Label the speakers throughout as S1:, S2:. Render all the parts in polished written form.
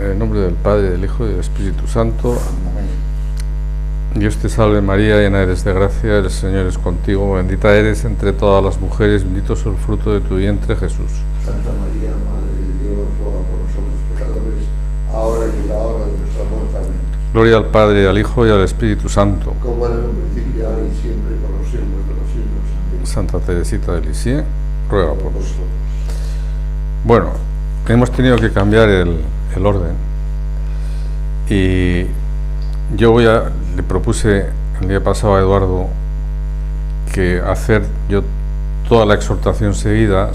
S1: En el nombre del Padre, del Hijo y del Espíritu Santo. Dios te salve María, llena eres de gracia, el Señor es contigo, bendita eres entre todas las mujeres, bendito es el fruto de tu vientre, Jesús.
S2: Santa María, Madre de Dios, ruega por nosotros pecadores, ahora y en la hora de nuestra muerte. Amén.
S1: Gloria al Padre, al Hijo y al Espíritu Santo.
S2: Como era en un principio, ahora y siempre, por los siglos de los siglos. Amén.
S1: Santa Teresita de Lisieux, ruega por nosotros. Bueno, hemos tenido que cambiar el orden y yo le propuse el día pasado a Eduardo que hacer yo toda la exhortación seguida,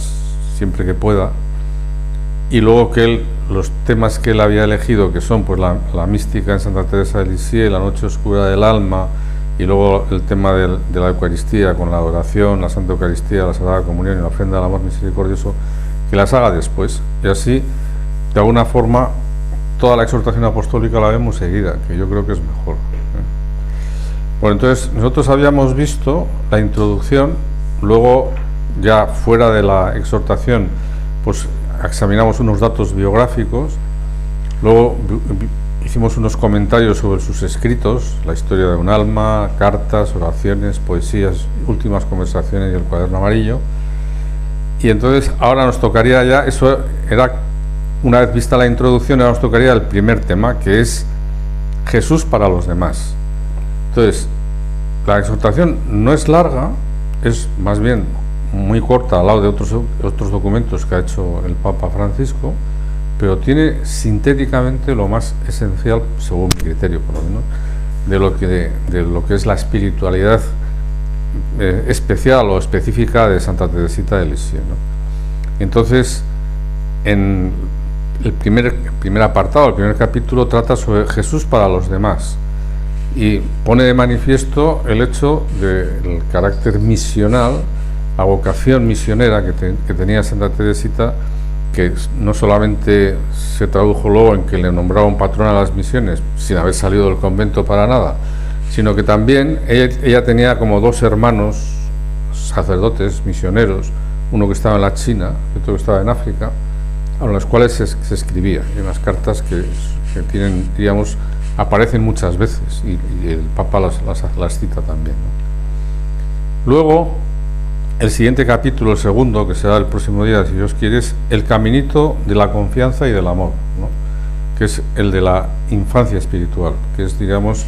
S1: siempre que pueda, y luego que él, los temas que él había elegido, que son pues la mística en Santa Teresa de Lisieux, la noche oscura del alma, y luego el tema de la Eucaristía con la adoración, la Santa Eucaristía, la Sagrada Comunión y la ofrenda del amor misericordioso, que las haga después, y así de alguna forma toda la exhortación apostólica la vemos seguida, que yo creo que es mejor. Bueno, entonces nosotros habíamos visto la introducción, luego ya fuera de la exhortación pues examinamos unos datos biográficos, luego hicimos unos comentarios sobre sus escritos, la historia de un alma, cartas, oraciones, poesías, últimas conversaciones y el cuaderno amarillo. Y entonces ahora nos tocaría ya, eso era, una vez vista la introducción, ahora nos tocaría el primer tema, que es Jesús para los demás. Entonces, la exhortación no es larga, es más bien muy corta al lado de otros documentos que ha hecho el Papa Francisco, pero tiene sintéticamente lo más esencial, según mi criterio por lo menos, de lo que es la espiritualidad especial o específica de Santa Teresita de Lisieux, ¿no? Entonces, en el primer apartado, el primer capítulo, trata sobre Jesús para los demás y pone de manifiesto el hecho del carácter misional, la vocación misionera que tenía Santa Teresita, que no solamente se tradujo luego en que le nombraba un patrón a las misiones sin haber salido del convento para nada, sino que también ella tenía como dos hermanos sacerdotes misioneros, uno que estaba en la China y otro que estaba en África, a los cuales se escribía. Hay unas cartas que tienen, digamos, aparecen muchas veces y el Papa las cita también, ¿no? Luego, el siguiente capítulo, el segundo, que será el próximo día, si Dios quiere, es el caminito de la confianza y del amor, ¿no? Que es el de la infancia espiritual, que es, digamos,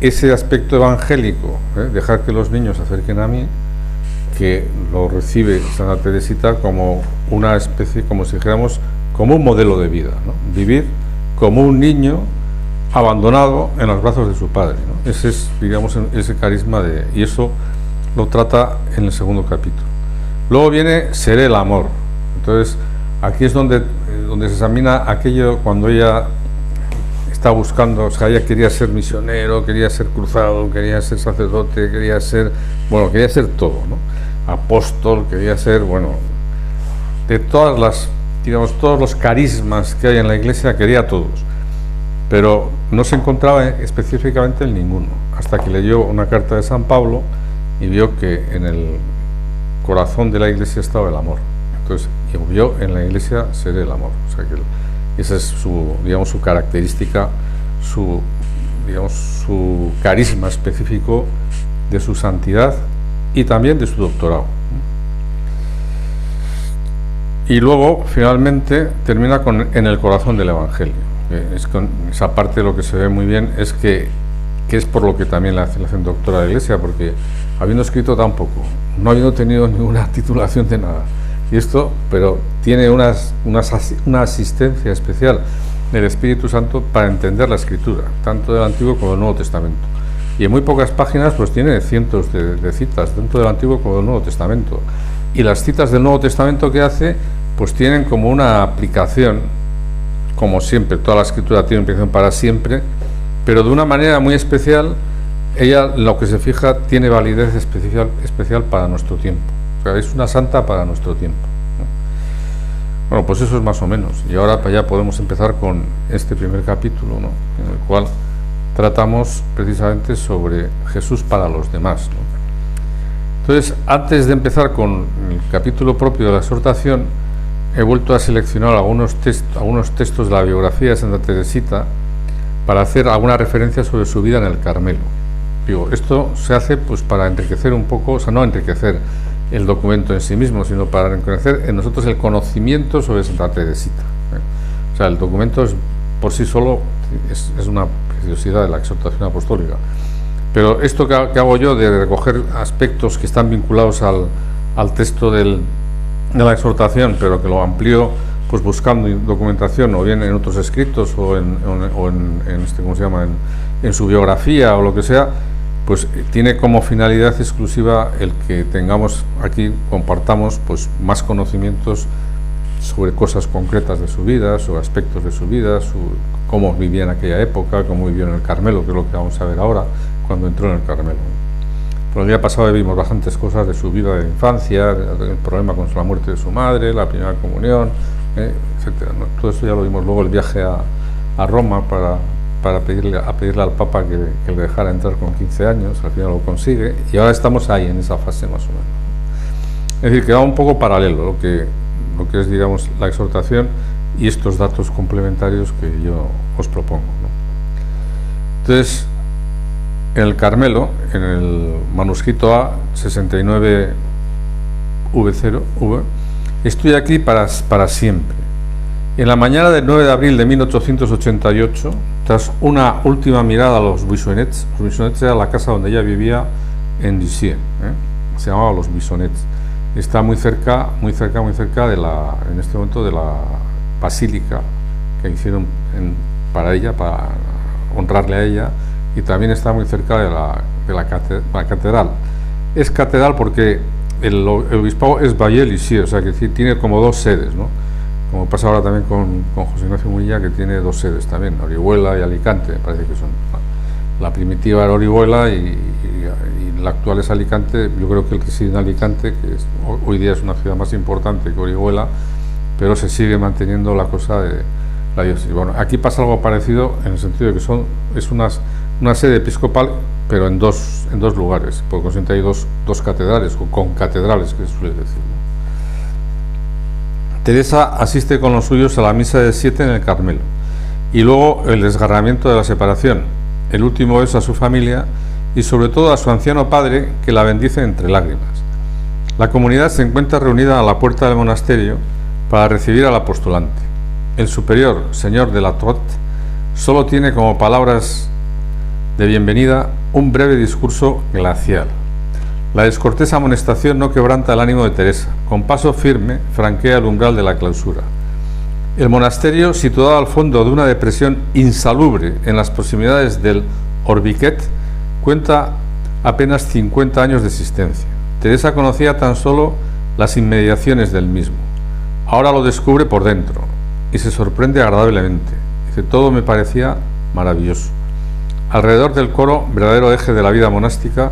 S1: ese aspecto evangélico, dejar que los niños se acerquen a mí, que lo recibe Santa Teresita como una especie, como si dijéramos, como un modelo de vida, ¿no? Vivir como un niño abandonado en los brazos de su padre, ¿no? Ese es, digamos, ese carisma y eso lo trata en el segundo capítulo. Luego viene Seré el amor. Entonces, aquí es donde se examina aquello cuando ella está buscando, o sea, ella quería ser misionero, quería ser cruzado, quería ser sacerdote, quería ser todo, ¿no? Apóstol, quería ser, bueno, de todas las, digamos, todos los carismas que hay en la Iglesia, quería todos, pero no se encontraba específicamente en ninguno, hasta que leyó una carta de San Pablo y vio que en el corazón de la Iglesia estaba el amor. Entonces, vio en la Iglesia ser el amor. O sea, que esa es su, digamos, su característica, su carisma específico de su santidad y también de su doctorado. Y luego, finalmente, termina en el corazón del Evangelio. Con esa parte lo que se ve muy bien es que es por lo que también la hacen doctora de la Iglesia, porque habiendo escrito tan poco, no habiendo tenido ninguna titulación de nada, y esto, pero tiene una asistencia especial del Espíritu Santo para entender la Escritura, tanto del Antiguo como del Nuevo Testamento. Y en muy pocas páginas pues tiene cientos de citas, tanto del Antiguo como del Nuevo Testamento. Y las citas del Nuevo Testamento que hace, pues tienen como una aplicación, como siempre, toda la Escritura tiene una aplicación para siempre, pero de una manera muy especial. Ella, lo que se fija, tiene validez especial para nuestro tiempo. O sea, es una santa para nuestro tiempo, ¿no? Bueno, pues eso es más o menos. Y ahora ya podemos empezar con este primer capítulo, ¿no? En el cual tratamos precisamente sobre Jesús para los demás, ¿no? Entonces, antes de empezar con el capítulo propio de la exhortación, he vuelto a seleccionar algunos textos de la biografía de Santa Teresita para hacer alguna referencia sobre su vida en el Carmelo. Digo, esto se hace pues para enriquecer un poco, o sea, no enriquecer el documento en sí mismo, sino para enriquecer en nosotros el conocimiento sobre Santa Teresita. O sea, el documento por sí solo es una preciosidad de la exhortación apostólica. Pero esto que hago yo de recoger aspectos que están vinculados al texto de la exhortación, pero que lo amplío pues buscando documentación o bien en otros escritos o en ¿cómo se llama? En su biografía o lo que sea, pues tiene como finalidad exclusiva el que tengamos aquí, compartamos pues más conocimientos sobre cosas concretas de su vida, sobre aspectos de su vida, cómo vivía en aquella época, cómo vivió en el Carmelo, que es lo que vamos a ver ahora, cuando entró en el Carmelo. Por el día pasado vimos bastantes cosas de su vida de infancia, el problema con la muerte de su madre, la primera comunión, etcétera, ¿no? Todo esto ya lo vimos. Luego el viaje a Roma para pedirle al Papa que le dejara entrar con 15 años, al final lo consigue, y ahora estamos ahí, en esa fase más o menos. Es decir, que va un poco paralelo lo que es, digamos, la exhortación y estos datos complementarios que yo os propongo, ¿no? Entonces, en el Carmelo, en el manuscrito A69V0, estoy aquí para siempre. En la mañana del 9 de abril de 1888, tras una última mirada a los Buissonets era la casa donde ella vivía en Lisieux, se llamaba los Buissonets. Está muy cerca en este momento de la basílica que hicieron para ella, para honrarle a ella, y también está muy cerca de la catedral. Es catedral porque el obispado es Valle-Lisieux, o sea que tiene como dos sedes, ¿no? Como pasa ahora también con José Ignacio Munilla, que tiene dos sedes también, Orihuela y Alicante, me parece que son. La primitiva era Orihuela y la actual es Alicante. Yo creo que el que sigue en Alicante, que hoy día es una ciudad más importante que Orihuela, pero se sigue manteniendo la cosa de la diócesis. Bueno, aquí pasa algo parecido en el sentido de que es una sede episcopal, pero en dos lugares, por consiguiente hay dos catedrales, o concatedrales, que se suele decir, ¿no? Teresa asiste con los suyos a la misa de 7 en el Carmelo, y luego el desgarramiento de la separación. El último es a su familia y sobre todo a su anciano padre, que la bendice entre lágrimas. La comunidad se encuentra reunida a la puerta del monasterio para recibir al apostolante. El superior, señor de la Trotte, solo tiene como palabras de bienvenida un breve discurso glacial. La descortés amonestación no quebranta el ánimo de Teresa. Con paso firme franquea el umbral de la clausura. El monasterio, situado al fondo de una depresión insalubre en las proximidades del Orbiquet, cuenta apenas 50 años de existencia. Teresa conocía tan solo las inmediaciones del mismo. Ahora lo descubre por dentro y se sorprende agradablemente. Dice, todo me parecía maravilloso. Alrededor del coro, verdadero eje de la vida monástica,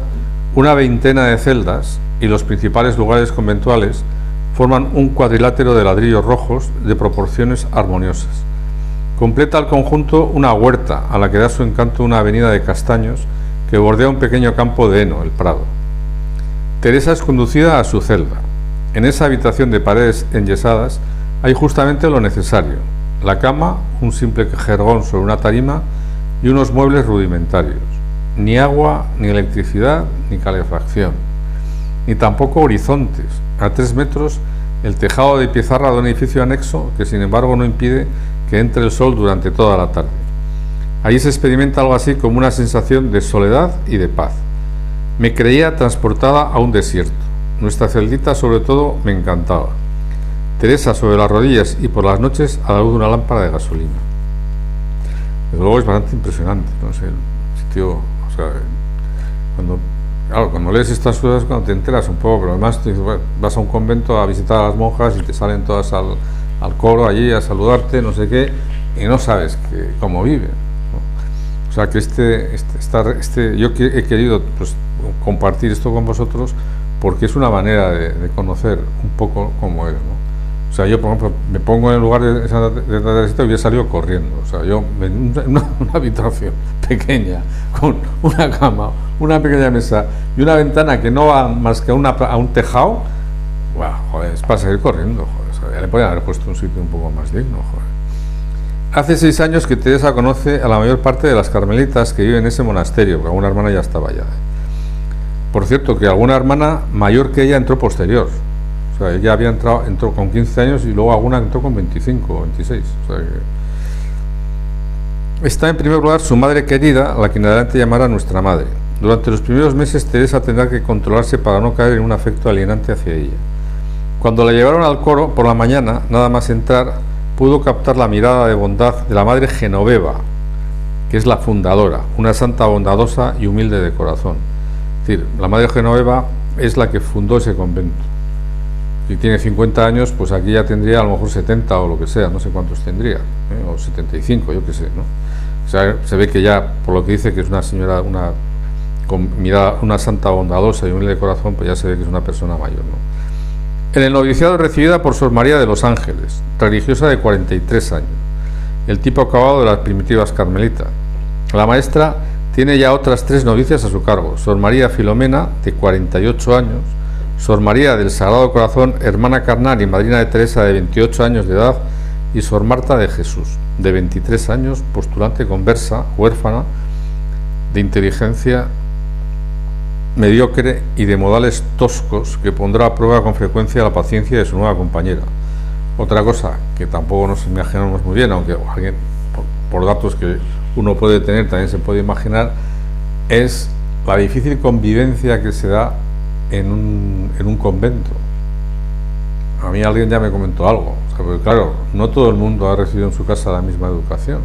S1: una veintena de celdas y los principales lugares conventuales forman un cuadrilátero de ladrillos rojos de proporciones armoniosas. Completa el conjunto una huerta a la que da su encanto una avenida de castaños que bordea un pequeño campo de heno, el Prado. Teresa es conducida a su celda. En esa habitación de paredes enyesadas hay justamente lo necesario: la cama, un simple jergón sobre una tarima y unos muebles rudimentarios. Ni agua, ni electricidad, ni calefacción, ni tampoco horizontes. A 3 metros, el tejado de pizarra de un edificio anexo que, sin embargo, no impide que entre el sol durante toda la tarde. Allí se experimenta algo así como una sensación de soledad y de paz. Me creía transportada a un desierto. Nuestra celdita, sobre todo, me encantaba. Teresa sobre las rodillas y por las noches a la luz de una lámpara de gasolina. Desde luego es bastante impresionante, no sé, el sitio, o sea, cuando lees estas cosas, cuando te enteras un poco, pero además vas a un convento a visitar a las monjas y te salen todas al coro allí a saludarte, no sé qué, y no sabes cómo viven, ¿no? O sea que yo he querido pues compartir esto con vosotros porque es una manera de conocer un poco cómo es, ¿no? O sea, yo, por ejemplo, me pongo en el lugar de Santa Teresita y hubiera salido corriendo. O sea, yo en una habitación pequeña, con una cama, una pequeña mesa y una ventana que no va más que a un tejado, wow, joder, es para salir corriendo, joder, ya le podían haber puesto un sitio un poco más digno, joder. Hace 6 años que Teresa conoce a la mayor parte de las carmelitas que viven en ese monasterio, porque alguna hermana ya estaba allá. Por cierto, que alguna hermana mayor que ella entró posterior. O sea, ella entró con 15 años y luego alguna entró con 25 o 26. O sea que... Está en primer lugar su madre querida, a la que en adelante llamará nuestra madre. Durante los primeros meses Teresa tendrá que controlarse para no caer en un afecto alienante hacia ella. Cuando la llevaron al coro por la mañana, nada más entrar, pudo captar la mirada de bondad de la madre Genoveva, que es la fundadora, una santa bondadosa y humilde de corazón. Es decir, la madre Genoveva es la que fundó ese convento. Si tiene 50 años, pues aquí ya tendría a lo mejor 70 o lo que sea, no sé cuántos tendría, o 75, yo qué sé, ¿no? O sea, se ve que ya, por lo que dice que es una señora, con mirada, una santa bondadosa y humilde de corazón, pues ya se ve que es una persona mayor, ¿no? En el noviciado recibida por Sor María de los Ángeles, religiosa de 43 años, el tipo acabado de las primitivas carmelitas. La maestra tiene ya otras 3 novicias a su cargo: Sor María Filomena, de 48 años, Sor María del Sagrado Corazón, hermana carnal y madrina de Teresa, de 28 años de edad, y Sor Marta de Jesús, de 23 años, postulante conversa, huérfana, de inteligencia mediocre y de modales toscos, que pondrá a prueba con frecuencia la paciencia de su nueva compañera. Otra cosa que tampoco nos imaginamos muy bien, aunque alguien, por datos que uno puede tener, también se puede imaginar, es la difícil convivencia que se da en un convento. A mí alguien ya me comentó algo, o sea, porque claro, no todo el mundo ha recibido en su casa la misma educación,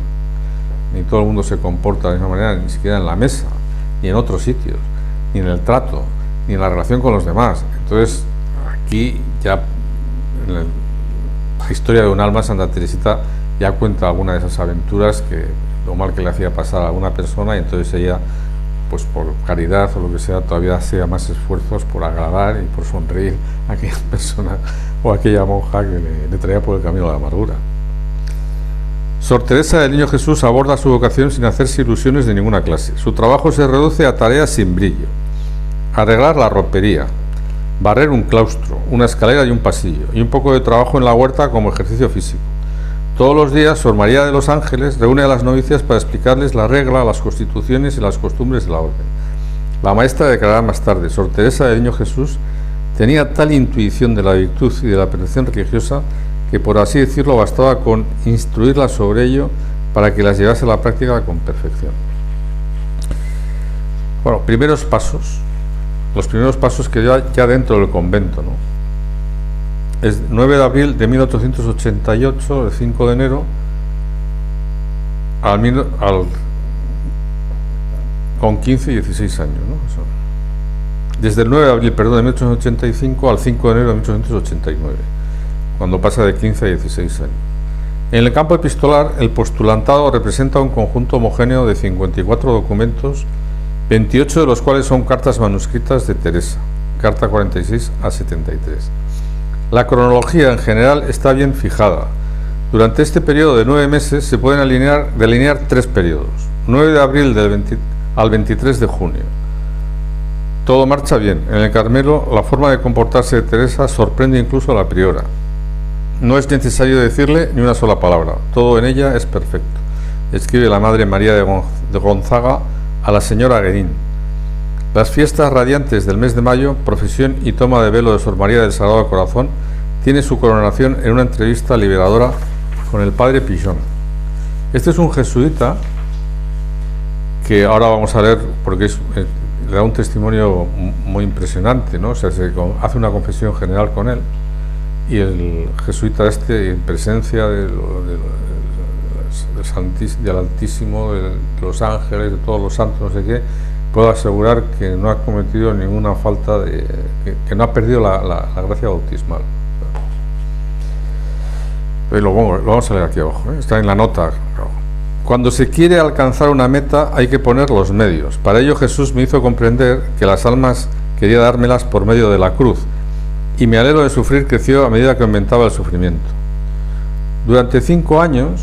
S1: ni todo el mundo se comporta de la misma manera, ni siquiera en la mesa, ni en otros sitios, ni en el trato, ni en la relación con los demás. Entonces, aquí ya en la historia de un alma, Santa Teresita ya cuenta alguna de esas aventuras, que lo mal que le hacía pasar a alguna persona, y entonces ella, pues por caridad o lo que sea, todavía hacía más esfuerzos por agradar y por sonreír a aquella persona o a aquella monja que le traía por el camino de la amargura. Sor Teresa del Niño Jesús aborda su vocación sin hacerse ilusiones de ninguna clase. Su trabajo se reduce a tareas sin brillo: arreglar la ropería, barrer un claustro, una escalera y un pasillo, y un poco de trabajo en la huerta como ejercicio físico. Todos los días Sor María de los Ángeles reúne a las novicias para explicarles la regla, las constituciones y las costumbres de la orden. La maestra declarará más tarde: Sor Teresa del Niño Jesús tenía tal intuición de la virtud y de la perfección religiosa que, por así decirlo, bastaba con instruirlas sobre ello para que las llevase a la práctica con perfección. Bueno, primeros pasos. Los primeros pasos que ya dentro del convento, ¿no? Es 9 de abril de 1888, el 5 de enero, con 15 y 16 años, ¿no? Eso. Desde el 9 de abril, de 1885 al 5 de enero de 1889, cuando pasa de 15 a 16 años. En el campo epistolar, el postulantado representa un conjunto homogéneo de 54 documentos, 28 de los cuales son cartas manuscritas de Teresa, carta 46 a 73. La cronología en general está bien fijada. Durante este periodo de 9 meses se pueden delinear 3 periodos: 9 de abril al 23 de junio. Todo marcha bien. En el Carmelo, la forma de comportarse de Teresa sorprende incluso a la priora. No es necesario decirle ni una sola palabra, todo en ella es perfecto, escribe la Madre María de Gonzaga a la señora Guerín. Las fiestas radiantes del mes de mayo, profesión y toma de velo de Sor María del Sagrado Corazón, tiene su coronación en una entrevista liberadora con el padre Pichón. Este es un jesuita que ahora vamos a leer, porque le da un testimonio muy impresionante, ¿no? O sea, se hace una confesión general con él, y el jesuita en presencia del Altísimo, de los ángeles, de todos los santos, no sé qué, puedo asegurar que no ha cometido ninguna falta, que no ha perdido la gracia bautismal. Lo vamos a leer aquí abajo, ¿eh? Está en la nota. Cuando se quiere alcanzar una meta hay que poner los medios. Para ello Jesús me hizo comprender que las almas quería dármelas por medio de la cruz, y mi anhelo de sufrir creció a medida que aumentaba el sufrimiento. Durante 5 años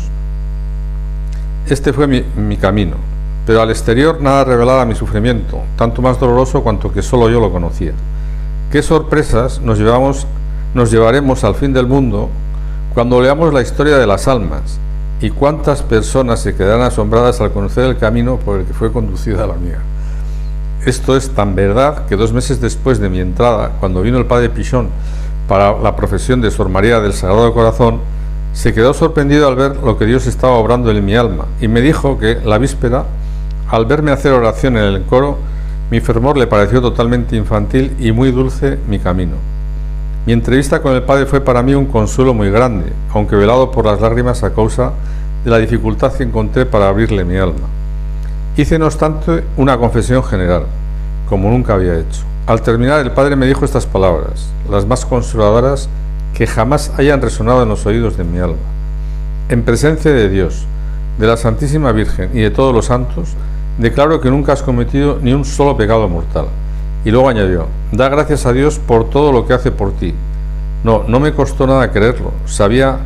S1: este fue mi camino, pero al exterior nada revelaba mi sufrimiento, tanto más doloroso cuanto que solo yo lo conocía. ¿Qué sorpresas nos llevaremos al fin del mundo Cuando leamos la historia de las almas y cuántas personas se quedarán asombradas al conocer el camino por el que fue conducida la mía. Esto es tan verdad que 2 meses después de mi entrada, cuando vino el padre Pichón para la profesión de Sor María del Sagrado Corazón, se quedó sorprendido al ver lo que Dios estaba obrando en mi alma y me dijo que la víspera, al verme hacer oración en el coro, mi fervor le pareció totalmente infantil y muy dulce mi camino. Mi entrevista con el padre fue para mí un consuelo muy grande, aunque velado por las lágrimas a causa de la dificultad que encontré para abrirle mi alma. Hice no obstante una confesión general, como nunca había hecho. Al terminar, el padre me dijo estas palabras, las más consoladoras que jamás hayan resonado en los oídos de mi alma. En presencia de Dios, de la Santísima Virgen y de todos los santos, declaro que nunca has cometido ni un solo pecado mortal. Y luego añadió, da gracias a Dios por todo lo que hace por ti. No me costó nada creerlo. Sabía,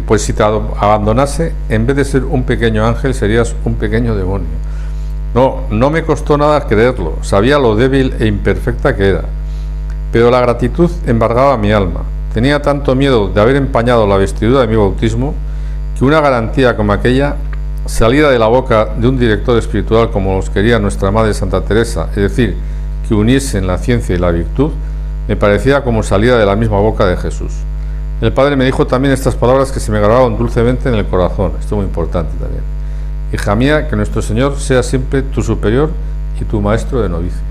S1: pues si te abandonase, en vez de ser un pequeño ángel, serías un pequeño demonio. No me costó nada creerlo. Sabía lo débil e imperfecta que era. Pero la gratitud embargaba mi alma. Tenía tanto miedo de haber empañado la vestidura de mi bautismo, que una garantía como aquella, salida de la boca de un director espiritual como los quería nuestra Madre Santa Teresa, es decir, que uniesen la ciencia y la virtud, me parecía como salida de la misma boca de Jesús. El padre me dijo también estas palabras que se me grabaron dulcemente en el corazón. Esto es muy importante también. Hija mía, que nuestro Señor sea siempre tu superior y tu maestro de novicio.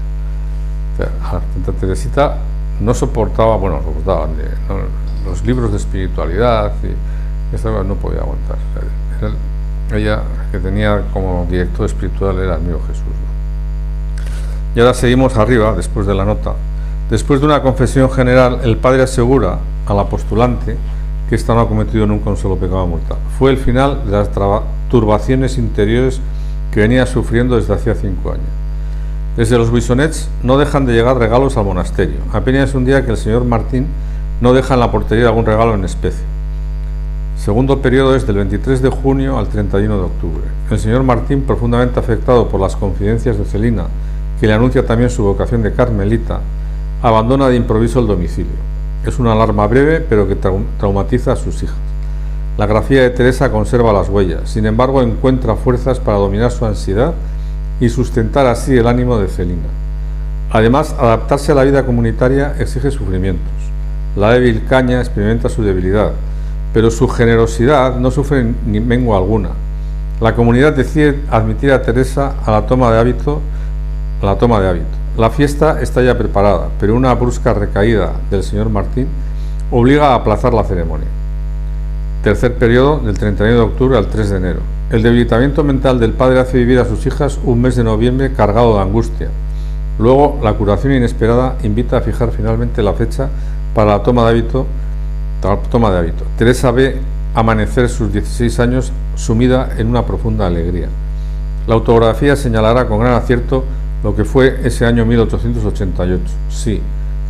S1: O sea, Santa Teresita no soportaba, los libros de espiritualidad y esto no podía aguantar. O sea, ella, que tenía como director espiritual, era el mío Jesús, ¿no? Y ahora seguimos arriba, después de la nota. Después de una confesión general, el padre asegura al apostulante que ésta no ha cometido nunca un solo pecado mortal. Fue el final de las turbaciones interiores que venía sufriendo desde hacía 5 años. Desde los Buissonets no dejan de llegar regalos al monasterio. Apenas es un día que el señor Martín no deja en la portería algún regalo en especie. Segundo periodo es del 23 de junio al 31 de octubre. El señor Martín, profundamente afectado por las confidencias de Celina, que le anuncia también su vocación de carmelita, abandona de improviso el domicilio. Es una alarma breve, pero que traumatiza a sus hijas. La grafía de Teresa conserva las huellas, sin embargo encuentra fuerzas para dominar su ansiedad y sustentar así el ánimo de Celina. Además, adaptarse a la vida comunitaria exige sufrimientos. La débil caña experimenta su debilidad, pero su generosidad no sufre ni mengua alguna. La comunidad decide admitir a Teresa a la toma de hábito. La fiesta está ya preparada, pero una brusca recaída del señor Martín obliga a aplazar la ceremonia. Tercer periodo, del 31 de octubre al 3 de enero. El debilitamiento mental del padre hace vivir a sus hijas un mes de noviembre cargado de angustia. Luego, la curación inesperada invita a fijar finalmente la fecha para la toma de hábito. Teresa ve amanecer sus 16 años sumida en una profunda alegría. La autografía señalará con gran acierto lo que fue ese año 1888. Sí,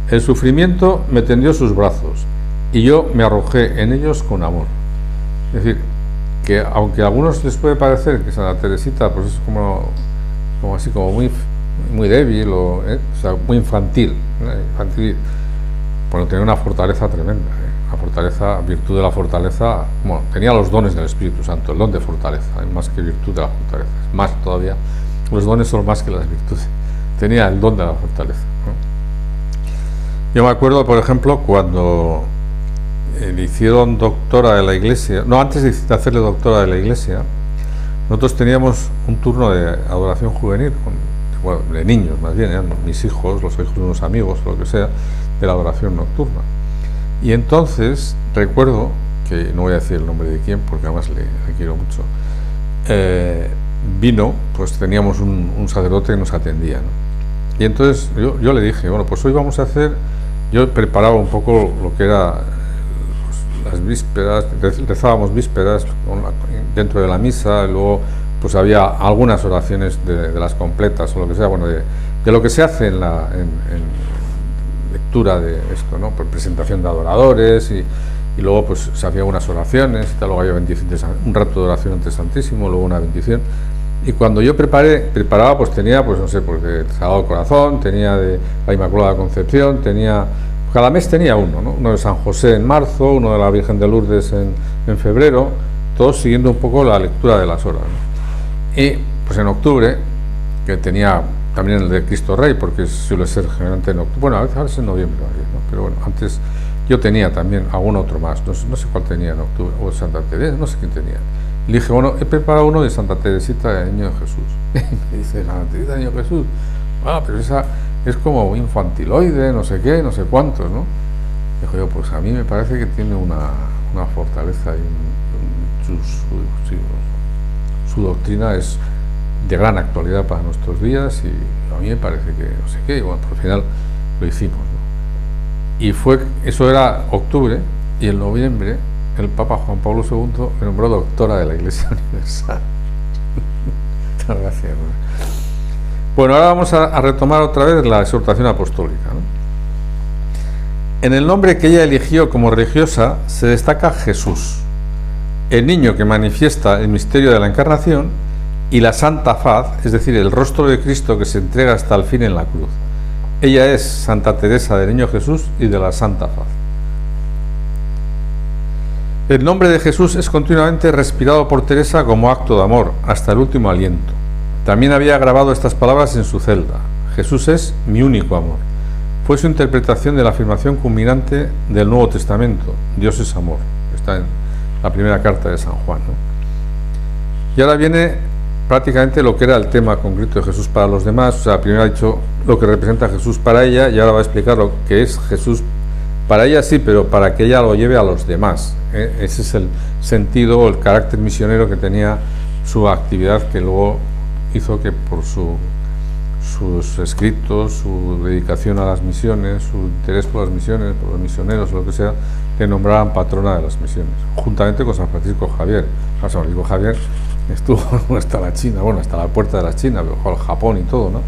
S1: el sufrimiento me tendió sus brazos y yo me arrojé en ellos con amor. Es decir, que aunque a algunos les puede parecer que Santa Teresita pues es como muy débil o sea, muy infantil, bueno, tenía una fortaleza tremenda, la fortaleza, virtud de la fortaleza, bueno, tenía los dones del Espíritu Santo, el don de fortaleza, más que virtud de la fortaleza, más todavía. Los dones son más que las virtudes. Tenía el don de la fortaleza, ¿no? Yo me acuerdo, por ejemplo, cuando le hicieron doctora de la Iglesia, antes de hacerle doctora de la Iglesia, nosotros teníamos un turno de adoración juvenil, de niños más bien, eran mis hijos, los hijos de unos amigos, lo que sea, de la adoración nocturna. Y entonces recuerdo, que no voy a decir el nombre de quién, porque además le quiero mucho, vino, pues teníamos un sacerdote que nos atendía, ¿no? Y entonces yo le dije, bueno, pues hoy vamos a hacer, yo preparaba un poco lo que era las vísperas, rezábamos vísperas dentro de la misa, y luego pues había algunas oraciones de las completas o lo que sea, bueno, de lo que se hace en lectura de esto, ¿no? Por presentación de adoradores y luego pues se hacían unas oraciones y tal, luego había un rato de oración ante Santísimo, luego una bendición. Y cuando yo preparaba, pues tenía, pues no sé, pues de Sagrado Corazón, tenía de la Inmaculada Concepción, tenía Cada mes tenía uno, ¿no? Uno de San José en marzo, uno de la Virgen de Lourdes en febrero, todos siguiendo un poco la lectura de las horas, ¿no? Y pues en octubre, que tenía también el de Cristo Rey, porque suele ser generalmente en octubre, bueno, a veces en noviembre, ¿no? Pero bueno, antes yo tenía también algún otro más, no sé cuál tenía en octubre, o Santa Teresa, no sé quién tenía. Le dije, bueno, he preparado uno de Santa Teresita del Niño Jesús. Y me dice, Santa Teresita del Niño Jesús, pero esa es como infantiloide, no sé qué, no sé cuántos, ¿no? Dijo yo, pues a mí me parece que tiene una fortaleza y su doctrina es de gran actualidad para nuestros días, y a mí me parece que no sé qué, y bueno, pues al final lo hicimos, ¿no? Y eso era octubre, y en noviembre el Papa Juan Pablo II me nombró doctora de la Iglesia Universal. Muchas gracias, ¿no? Bueno, ahora vamos a retomar otra vez la exhortación apostólica, ¿no? En el nombre que ella eligió como religiosa se destaca Jesús, el niño que manifiesta el misterio de la encarnación, y la santa faz, es decir, el rostro de Cristo que se entrega hasta el fin en la cruz. Ella es Santa Teresa del Niño Jesús y de la Santa Faz. El nombre de Jesús es continuamente respirado por Teresa como acto de amor, hasta el último aliento. También había grabado estas palabras en su celda: Jesús es mi único amor. Fue su interpretación de la afirmación culminante del Nuevo Testamento: Dios es amor. Está en la primera carta de San Juan, ¿no? Y ahora viene prácticamente lo que era el tema concreto de Jesús para los demás. O sea, primero ha dicho lo que representa Jesús para ella, y ahora va a explicar lo que es Jesús para ella, sí, pero para que ella lo lleve a los demás. Ese es el sentido o el carácter misionero que tenía su actividad, que luego hizo que por sus escritos, su dedicación a las misiones, su interés por las misiones, por los misioneros, lo que sea, le nombraran patrona de las misiones, juntamente con San Francisco Javier. San Francisco Javier estuvo hasta la China, bueno, hasta la puerta de la China, viajó al Japón y todo, ¿no?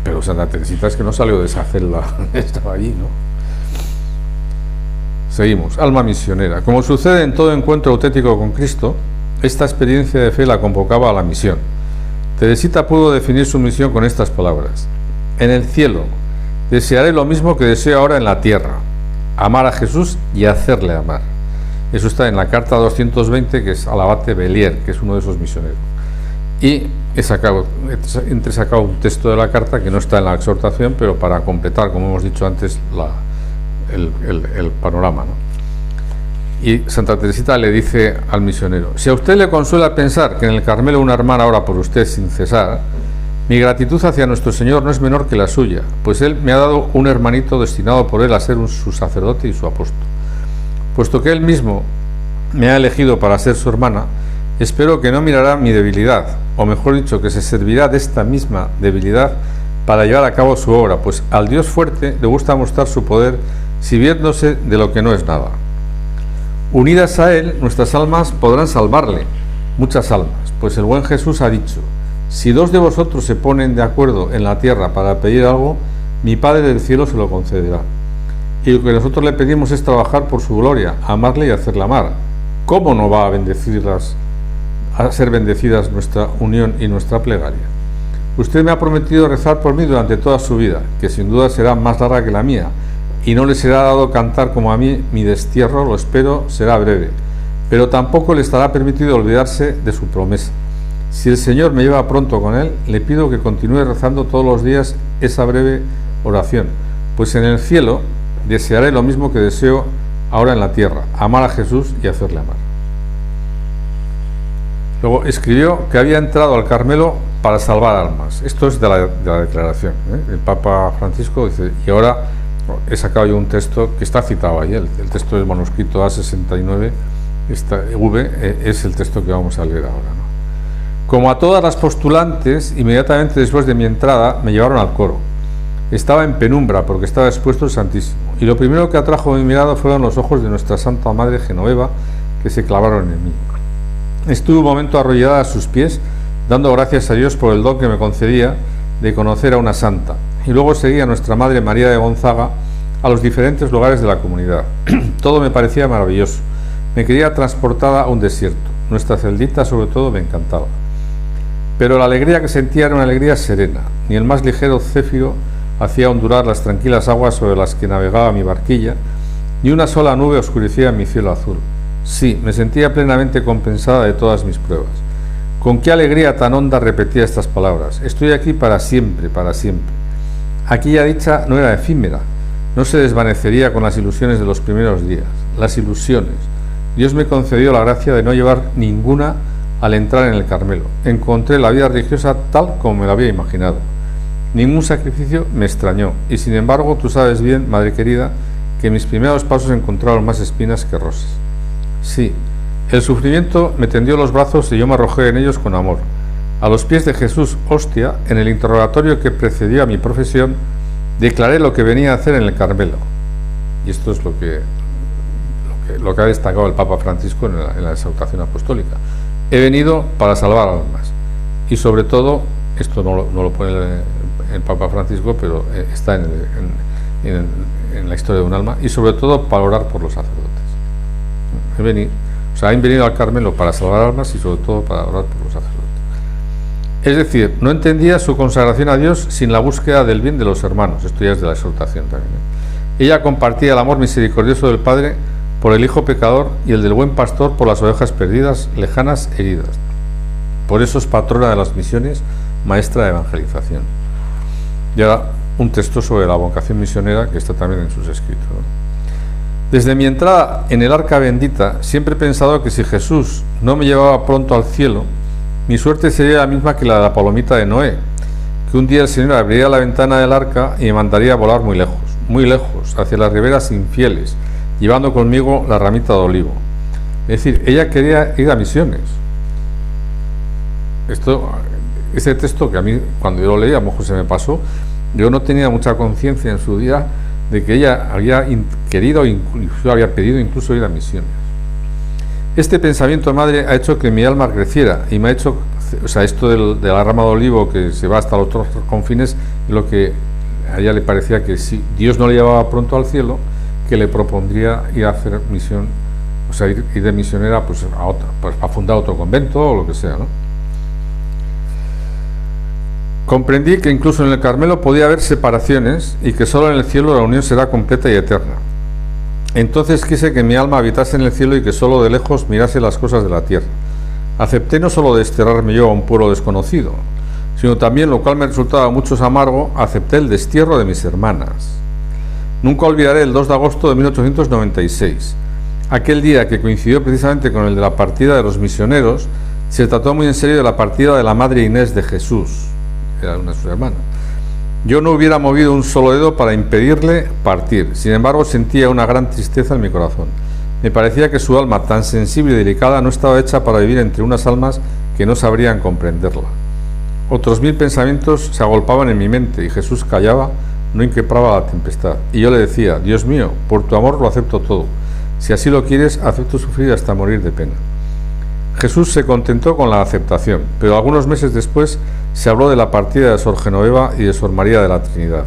S1: Pero Santa Teresita es que no salió de esa celda, estaba allí, ¿no? Seguimos. Alma misionera. Como sucede en todo encuentro auténtico con Cristo, esta experiencia de fe la convocaba a la misión. Teresita pudo definir su misión con estas palabras: en el cielo desearé lo mismo que deseo ahora en la tierra, amar a Jesús y hacerle amar. Eso está en la carta 220, que es al abate Bellier, que es uno de esos misioneros. Y he sacado un texto de la carta que no está en la exhortación, pero para completar, como hemos dicho antes, el panorama, ¿no? Y Santa Teresita le dice al misionero: si a usted le consuela pensar que en el Carmelo una hermana ora por usted sin cesar, mi gratitud hacia nuestro Señor no es menor que la suya, pues Él me ha dado un hermanito destinado por Él a ser su sacerdote y su apóstol. Puesto que Él mismo me ha elegido para ser su hermana, espero que no mirará mi debilidad, o mejor dicho, que se servirá de esta misma debilidad para llevar a cabo su obra, pues al Dios fuerte le gusta mostrar su poder sirviéndose de lo que no es nada. Unidas a Él, nuestras almas podrán salvarle, muchas almas, pues el buen Jesús ha dicho: si dos de vosotros se ponen de acuerdo en la tierra para pedir algo, mi Padre del cielo se lo concederá. Y lo que nosotros le pedimos es trabajar por su gloria, amarle y hacerle amar. ¿Cómo no va a ser bendecidas nuestra unión y nuestra plegaria? Usted me ha prometido rezar por mí durante toda su vida, que sin duda será más larga que la mía, y no le será dado cantar como a mí. Mi destierro, lo espero, será breve, pero tampoco le estará permitido olvidarse de su promesa. Si el Señor me lleva pronto con Él, le pido que continúe rezando todos los días esa breve oración, pues en el cielo desearé lo mismo que deseo ahora en la tierra: amar a Jesús y hacerle amar. Luego escribió que había entrado al Carmelo para salvar almas. Esto es de la declaración, ¿eh? El Papa Francisco dice, y ahora he sacado yo un texto que está citado ahí, el texto del manuscrito A69, es el texto que vamos a leer ahora, ¿no? Como a todas las postulantes, inmediatamente después de mi entrada me llevaron al coro. Estaba en penumbra porque estaba expuesto el Santísimo, y lo primero que atrajo mi mirada fueron los ojos de nuestra Santa Madre Genoveva, que se clavaron en mí. Estuve un momento arrodillada a sus pies, dando gracias a Dios por el don que me concedía de conocer a una santa, y luego seguí a nuestra Madre María de Gonzaga a los diferentes lugares de la comunidad. Todo me parecía maravilloso, me quería transportada a un desierto. Nuestra celdita sobre todo me encantaba, pero la alegría que sentía era una alegría serena. Ni el más ligero céfiro hacía ondular las tranquilas aguas sobre las que navegaba mi barquilla, ni una sola nube oscurecía mi cielo azul. Sí, me sentía plenamente compensada de todas mis pruebas. Con qué alegría tan honda repetía estas palabras: estoy aquí para siempre, para siempre. Aquella dicha no era efímera, no se desvanecería con las ilusiones de los primeros días. Las ilusiones. Dios me concedió la gracia de no llevar ninguna al entrar en el Carmelo. Encontré la vida religiosa tal como me la había imaginado. Ningún sacrificio me extrañó, y sin embargo tú sabes bien, madre querida, que mis primeros pasos encontraron más espinas que rosas. Sí, el sufrimiento me tendió los brazos y yo me arrojé en ellos con amor. A los pies de Jesús, hostia, en el interrogatorio que precedió a mi profesión, declaré lo que venía a hacer en el Carmelo. Y esto es lo que ha destacado el Papa Francisco en la exhortación apostólica. He venido para salvar almas. Y sobre todo, esto no lo pone el Papa Francisco, pero está en la historia de un alma, y sobre todo para orar por los sacerdotes. Han venido al Carmelo para salvar almas y sobre todo para orar por los sacerdotes. Es decir, no entendía su consagración a Dios sin la búsqueda del bien de los hermanos. Esto ya es de la exhortación también. Ella compartía el amor misericordioso del Padre por el Hijo pecador y el del buen pastor por las ovejas perdidas, lejanas, heridas. Por eso es patrona de las misiones, maestra de evangelización. Y ahora un texto sobre la vocación misionera que está también en sus escritos. Desde mi entrada en el arca bendita siempre he pensado que si Jesús no me llevaba pronto al cielo, mi suerte sería la misma que la de la palomita de Noé, que un día el Señor abriría la ventana del arca y me mandaría a volar muy lejos, hacia las riberas infieles, llevando conmigo la ramita de olivo. Es decir, ella quería ir a misiones. Ese texto que a mí, cuando yo lo leí, a lo mejor se me pasó, yo no tenía mucha conciencia en su día de que ella había querido, incluso había pedido incluso ir a misiones. Este pensamiento, madre, ha hecho que mi alma creciera y me ha hecho, esto de la rama de olivo que se va hasta los otros confines, lo que a ella le parecía que si Dios no le llevaba pronto al cielo, que le propondría ir a hacer misión, ir de misionera a fundar otro convento o lo que sea, ¿no? Comprendí que incluso en el Carmelo podía haber separaciones y que solo en el cielo la unión será completa y eterna. Entonces quise que mi alma habitase en el cielo y que solo de lejos mirase las cosas de la tierra. Acepté no solo desterrarme yo a un pueblo desconocido, sino también, lo cual me resultaba mucho amargo, acepté el destierro de mis hermanas. Nunca olvidaré el 2 de agosto de 1896. Aquel día, que coincidió precisamente con el de la partida de los misioneros, se trató muy en serio de la partida de la Madre Inés de Jesús, era una de sus hermanas. Yo no hubiera movido un solo dedo para impedirle partir, sin embargo sentía una gran tristeza en mi corazón. Me parecía que su alma, tan sensible y delicada, no estaba hecha para vivir entre unas almas que no sabrían comprenderla. Otros 1000 pensamientos se agolpaban en mi mente y Jesús callaba, no inquebraba la tempestad. Y yo le decía: Dios mío, por tu amor lo acepto todo. Si así lo quieres, acepto sufrir hasta morir de pena. Jesús se contentó con la aceptación, pero algunos meses después se habló de la partida de Sor Genoveva y de Sor María de la Trinidad.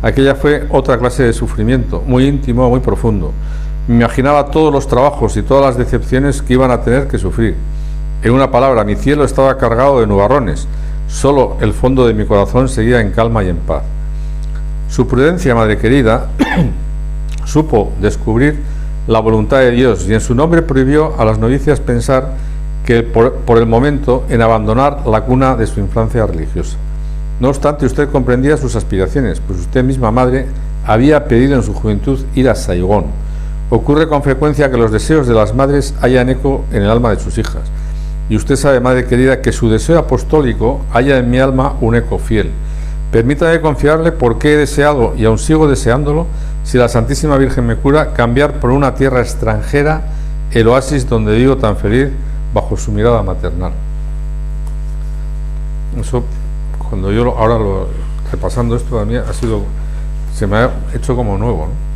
S1: Aquella fue otra clase de sufrimiento, muy íntimo, muy profundo. Me imaginaba todos los trabajos y todas las decepciones que iban a tener que sufrir. En una palabra, mi cielo estaba cargado de nubarrones. Solo el fondo de mi corazón seguía en calma y en paz. Su prudencia, madre querida, supo descubrir la voluntad de Dios y en su nombre prohibió a las novicias pensar que por el momento en abandonar la cuna de su infancia religiosa. No obstante, usted comprendía sus aspiraciones, pues usted misma, madre, había pedido en su juventud ir a Saigón. Ocurre con frecuencia que los deseos de las madres hallan eco en el alma de sus hijas, y usted sabe, madre querida, que su deseo apostólico halla en mi alma un eco fiel. Permítame confiarle por qué he deseado, y aún sigo deseándolo, si la Santísima Virgen me cura, cambiar por una tierra extranjera el oasis donde vivo tan feliz bajo su mirada maternal. Eso, cuando yo ahora repasando esto, a mí se me ha hecho como nuevo, ¿no?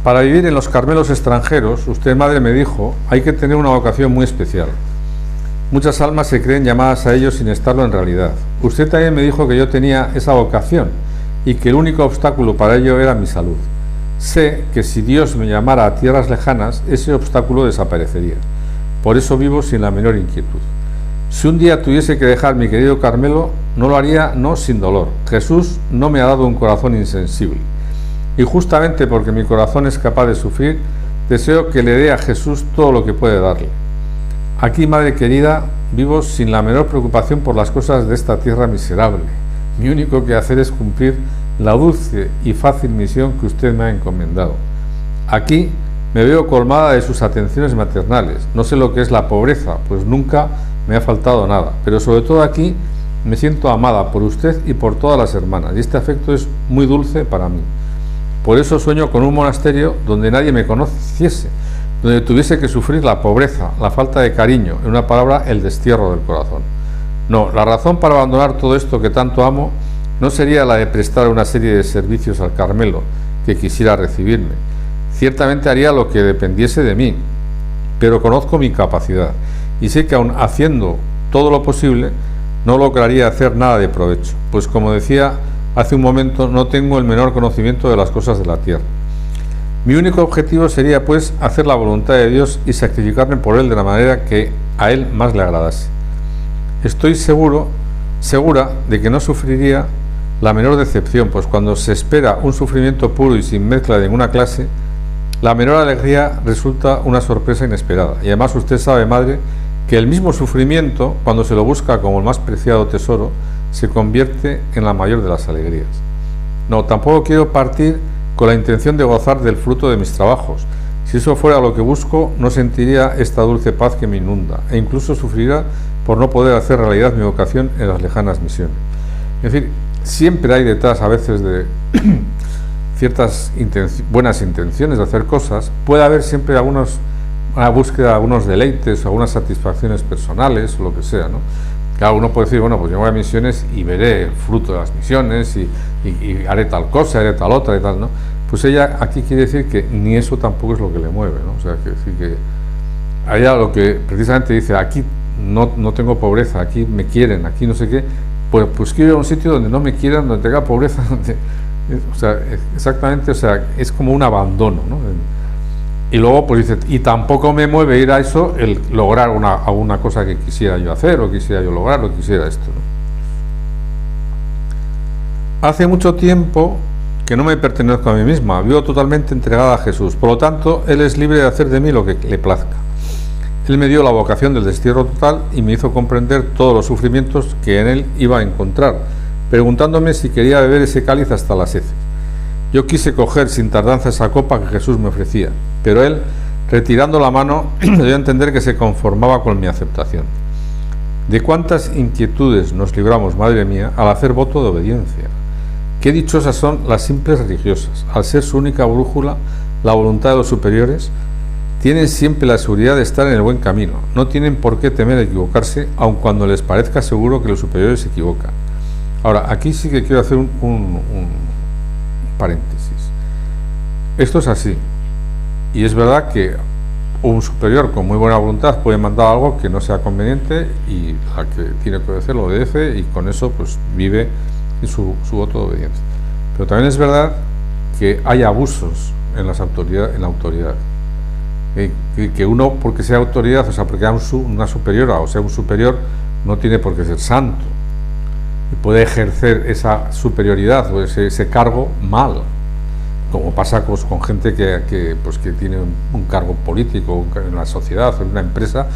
S1: Para vivir en los Carmelos extranjeros, usted, madre, me dijo, hay que tener una vocación muy especial. Muchas almas se creen llamadas a ello sin estarlo en realidad. Usted también me dijo que yo tenía esa vocación y que el único obstáculo para ello era mi salud. Sé que si Dios me llamara a tierras lejanas, ese obstáculo desaparecería. Por eso vivo sin la menor inquietud. Si un día tuviese que dejar mi querido Carmelo, no lo haría no sin dolor. Jesús no me ha dado un corazón insensible. Y justamente porque mi corazón es capaz de sufrir, deseo que le dé a Jesús todo lo que puede darle. Aquí, madre querida, vivo sin la menor preocupación por las cosas de esta tierra miserable. Mi único quehacer es cumplir la dulce y fácil misión que usted me ha encomendado. Aquí me veo colmada de sus atenciones maternales. No sé lo que es la pobreza, pues nunca me ha faltado nada, pero sobre todo aquí me siento amada por usted y por todas las hermanas, y este afecto es muy dulce para mí. Por eso sueño con un monasterio donde nadie me conociese, donde tuviese que sufrir la pobreza, la falta de cariño, en una palabra, el destierro del corazón. No, la razón para abandonar todo esto que tanto amo no sería la de prestar una serie de servicios al Carmelo que quisiera recibirme. Ciertamente haría lo que dependiese de mí, pero conozco mi capacidad y sé que aun haciendo todo lo posible no lograría hacer nada de provecho, pues como decía hace un momento, no tengo el menor conocimiento de las cosas de la tierra. Mi único objetivo sería pues hacer la voluntad de Dios y sacrificarme por Él de la manera que a Él más le agradase. Estoy segura de que no sufriría la menor decepción, pues cuando se espera un sufrimiento puro y sin mezcla de ninguna clase, la menor alegría resulta una sorpresa inesperada. Y además usted sabe, madre, que el mismo sufrimiento, cuando se lo busca como el más preciado tesoro, se convierte en la mayor de las alegrías. No, tampoco quiero partir con la intención de gozar del fruto de mis trabajos. Si eso fuera lo que busco, no sentiría esta dulce paz que me inunda, e incluso sufriría por no poder hacer realidad mi vocación en las lejanas misiones. Es decir, siempre hay detrás a veces de ciertas buenas intenciones de hacer cosas, puede haber siempre una búsqueda de algunos deleites, algunas satisfacciones personales, o lo que sea, ¿no? Claro, uno puede decir, bueno, pues yo voy a misiones y veré el fruto de las misiones y haré tal cosa, haré tal otra y tal, ¿no? Pues ella aquí quiere decir que ni eso tampoco es lo que le mueve, ¿no? O sea, que decir que a ella lo que precisamente dice, aquí no tengo pobreza, aquí me quieren, aquí no sé qué, pues quiero ir a un sitio donde no me quieran, donde tenga pobreza, donde, o sea, exactamente, o sea, es como un abandono, ¿no? Y luego pues dice, y tampoco me mueve ir a eso el lograr alguna cosa que quisiera yo hacer, o quisiera yo lograr, o quisiera esto, ¿no? Hace mucho tiempo que no me pertenezco a mí misma, vivo totalmente entregada a Jesús, por lo tanto, Él es libre de hacer de mí lo que le plazca. Él me dio la vocación del destierro total y me hizo comprender todos los sufrimientos que en Él iba a encontrar, preguntándome si quería beber ese cáliz hasta las heces. Yo quise coger sin tardanza esa copa que Jesús me ofrecía, pero Él, retirando la mano, me dio a entender que se conformaba con mi aceptación. ¿De cuántas inquietudes nos libramos, madre mía, al hacer voto de obediencia? Qué dichosas son las simples religiosas, al ser su única brújula la voluntad de los superiores, tienen siempre la seguridad de estar en el buen camino, no tienen por qué temer equivocarse, aun cuando les parezca seguro que los superiores se equivocan. Ahora, aquí sí que quiero hacer un paréntesis. Esto es así, y es verdad que un superior con muy buena voluntad puede mandar algo que no sea conveniente y la que tiene que obedecer lo obedece y con eso pues vive su voto de obediencia. Pero también es verdad que hay abusos en la autoridad. Que uno, porque sea autoridad, o sea, porque sea una superiora o sea un superior, no tiene por qué ser santo. Y puede ejercer esa superioridad o ese cargo mal, como pasa pues, con gente que tiene un cargo político en la sociedad o en una empresa.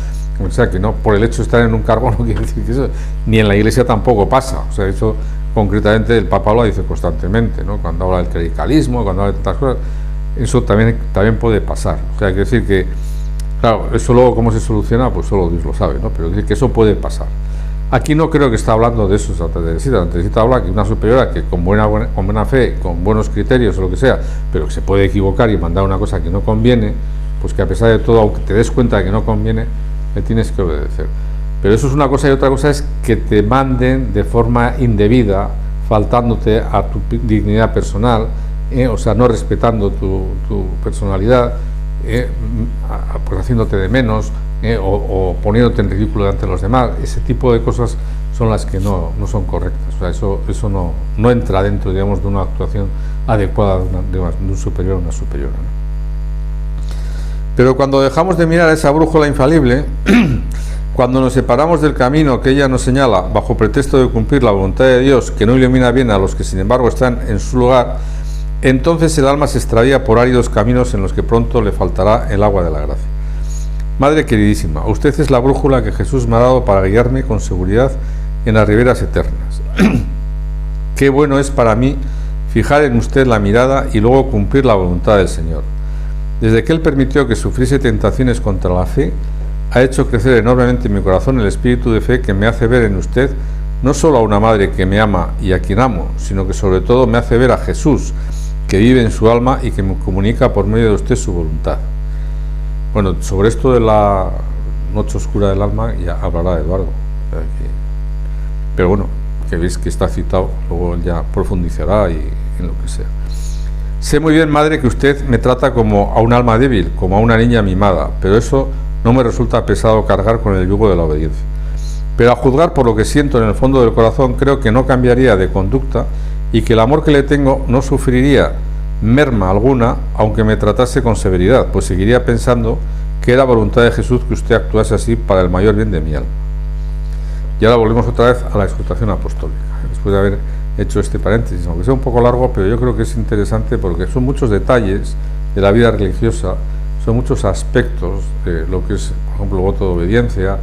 S1: O sea, que no, por el hecho de estar en un cargo no quiere decir que eso, ni en la iglesia tampoco pasa. O sea, eso concretamente el Papa lo dice constantemente, ¿no? Cuando habla del clericalismo, cuando habla de tantas cosas, eso también puede pasar. O sea, quiere decir que, claro, eso luego cómo se soluciona, pues solo Dios lo sabe, ¿no? Pero decir que eso puede pasar. Aquí no creo que está hablando de eso Santa Teresita. Santa Teresita habla que una superiora que con buena fe, con buenos criterios o lo que sea, pero que se puede equivocar y mandar una cosa que no conviene, pues que a pesar de todo, aunque te des cuenta de que no conviene, le tienes que obedecer. Pero eso es una cosa, y otra cosa es que te manden de forma indebida, faltándote a tu dignidad personal, o sea, no respetando tu personalidad, pues haciéndote de menos, o poniéndote en ridículo delante de los demás. Ese tipo de cosas son las que no son correctas. O sea, eso no entra dentro, digamos, de una actuación adecuada de un superior o una superiora, ¿no? Pero cuando dejamos de mirar esa brújula infalible, Cuando nos separamos del camino que ella nos señala, bajo pretexto de cumplir la voluntad de Dios, que no ilumina bien a los que sin embargo están en su lugar, entonces el alma se extravía por áridos caminos en los que pronto le faltará el agua de la gracia. Madre queridísima, usted es la brújula que Jesús me ha dado para guiarme con seguridad en las riberas eternas. Qué bueno es para mí fijar en usted la mirada y luego cumplir la voluntad del Señor. Desde que Él permitió que sufriese tentaciones contra la fe, ha hecho crecer enormemente en mi corazón el espíritu de fe que me hace ver en usted no solo a una madre que me ama y a quien amo, sino que sobre todo me hace ver a Jesús, que vive en su alma y que me comunica por medio de usted su voluntad. Bueno, sobre esto de la noche oscura del alma ya hablará Eduardo. Pero bueno, que veis que está citado, luego él ya profundizará y en lo que sea. Sé muy bien, madre, que usted me trata como a un alma débil, como a una niña mimada, pero eso no me resulta pesado cargar con el yugo de la obediencia. Pero a juzgar por lo que siento en el fondo del corazón, creo que no cambiaría de conducta y que el amor que le tengo no sufriría merma alguna, aunque me tratase con severidad, pues seguiría pensando que era voluntad de Jesús que usted actuase así para el mayor bien de mi alma. Y ahora volvemos otra vez a la exhortación apostólica, después de haber hecho este paréntesis, aunque sea un poco largo, pero yo creo que es interesante porque son muchos detalles de la vida religiosa, son muchos aspectos de lo que es, por ejemplo, el voto de obediencia,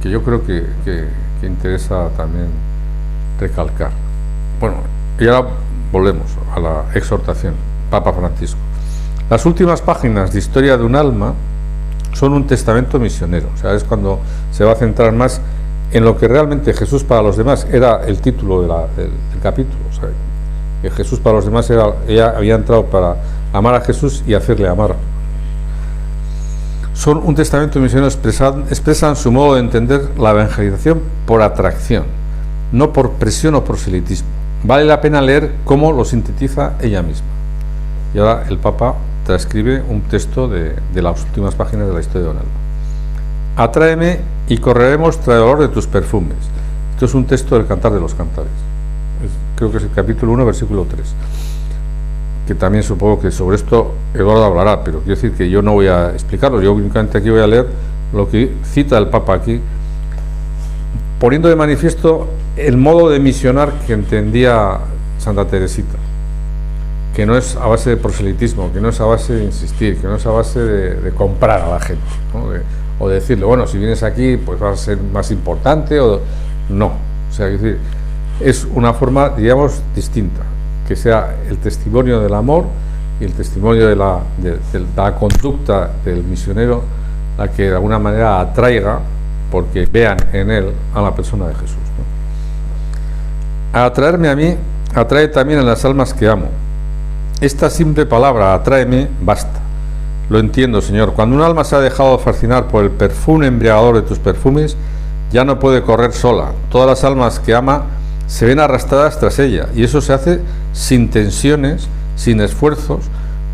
S1: que yo creo que interesa también recalcar. Bueno, y ahora volvemos a la exhortación, Papa Francisco. Las últimas páginas de Historia de un alma son un testamento misionero, o sea, es cuando se va a centrar más en lo que realmente Jesús para los demás era el título del capítulo. O sea, que Jesús para los demás ella había entrado para amar a Jesús y hacerle amar. Son un testamento misionero, expresan su modo de entender la evangelización por atracción, no por presión o proselitismo. Vale la pena leer cómo lo sintetiza ella misma. Y ahora el Papa transcribe un texto de las últimas páginas de la Historia de un alma. Atráeme y correremos tras el olor de tus perfumes. Esto es un texto del Cantar de los Cantares. Creo que es el capítulo 1, versículo 3. Que también supongo que sobre esto Eduardo hablará, pero quiero decir que yo no voy a explicarlo. Yo únicamente aquí voy a leer lo que cita el Papa aquí, poniendo de manifiesto el modo de misionar que entendía Santa Teresita, que no es a base de proselitismo, que no es a base de insistir, que no es a base de comprar a la gente, ¿no? O decirle, bueno, si vienes aquí pues vas a ser más importante, o no. O sea, es decir, es una forma, digamos, distinta, que sea el testimonio del amor y el testimonio de la conducta del misionero la que de alguna manera atraiga, porque vean en él a la persona de Jesús, ¿no? Al atraerme a mí, atrae también a las almas que amo. Esta simple palabra, atráeme, basta. Lo entiendo, Señor. Cuando un alma se ha dejado fascinar por el perfume embriagador de tus perfumes, ya no puede correr sola. Todas las almas que ama se ven arrastradas tras ella, y eso se hace sin tensiones, sin esfuerzos,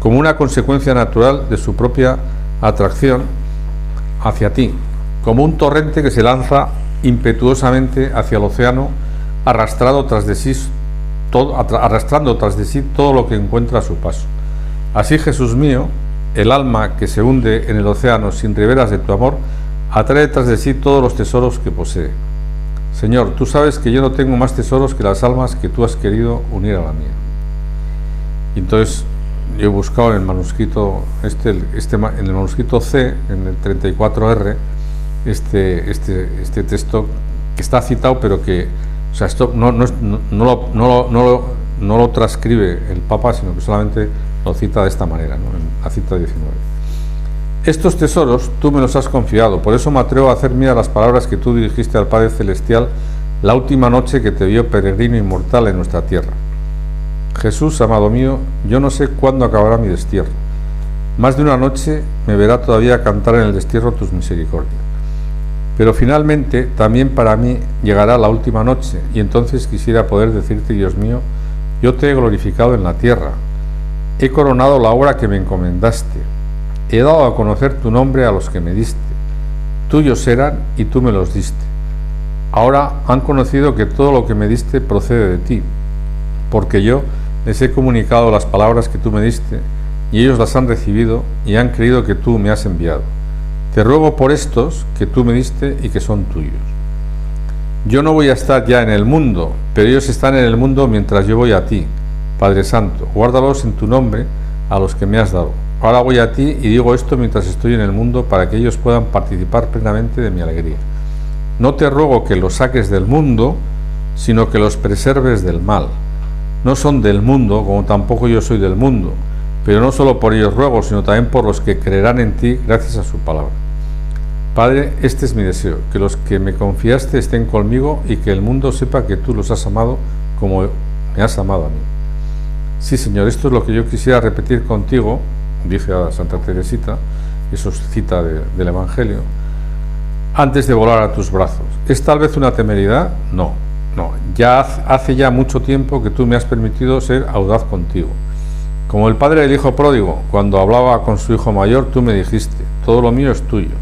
S1: como una consecuencia natural de su propia atracción hacia ti, como un torrente que se lanza impetuosamente hacia el océano, arrastrando tras de sí todo lo que encuentra a su paso. Así, Jesús mío, el alma que se hunde en el océano sin riberas de tu amor, atrae tras de sí todos los tesoros que posee. Señor, tú sabes que yo no tengo más tesoros que las almas que tú has querido unir a la mía. Y entonces yo he buscado en el manuscrito en el manuscrito C, en el 34R, este texto que está citado, pero que, o sea, esto no lo transcribe el Papa, sino que solamente lo cita de esta manera, ¿no? En la cita 19. Estos tesoros tú me los has confiado, por eso me atrevo a hacer mías las palabras que tú dirigiste al Padre Celestial la última noche que te vio peregrino inmortal en nuestra tierra. Jesús, amado mío, yo no sé cuándo acabará mi destierro. Más de una noche me verá todavía cantar en el destierro tus misericordias. Pero finalmente también para mí llegará la última noche, y entonces quisiera poder decirte, Dios mío, yo te he glorificado en la tierra, he coronado la obra que me encomendaste, he dado a conocer tu nombre a los que me diste, tuyos eran y tú me los diste. Ahora han conocido que todo lo que me diste procede de ti, porque yo les he comunicado las palabras que tú me diste, y ellos las han recibido y han creído que tú me has enviado. Te ruego por estos que tú me diste y que son tuyos. Yo no voy a estar ya en el mundo, pero ellos están en el mundo mientras yo voy a ti. Padre Santo, guárdalos en tu nombre a los que me has dado. Ahora voy a ti y digo esto mientras estoy en el mundo para que ellos puedan participar plenamente de mi alegría. No te ruego que los saques del mundo, sino que los preserves del mal. No son del mundo, como tampoco yo soy del mundo, pero no solo por ellos ruego, sino también por los que creerán en ti gracias a su palabra. Padre, este es mi deseo, que los que me confiaste estén conmigo y que el mundo sepa que tú los has amado como me has amado a mí. Sí, Señor, esto es lo que yo quisiera repetir contigo, dice a Santa Teresita, eso es cita del Evangelio, antes de volar a tus brazos. ¿Es tal vez una temeridad? No, ya hace ya mucho tiempo que tú me has permitido ser audaz contigo. Como el padre del hijo pródigo, cuando hablaba con su hijo mayor, tú me dijiste, todo lo mío es tuyo.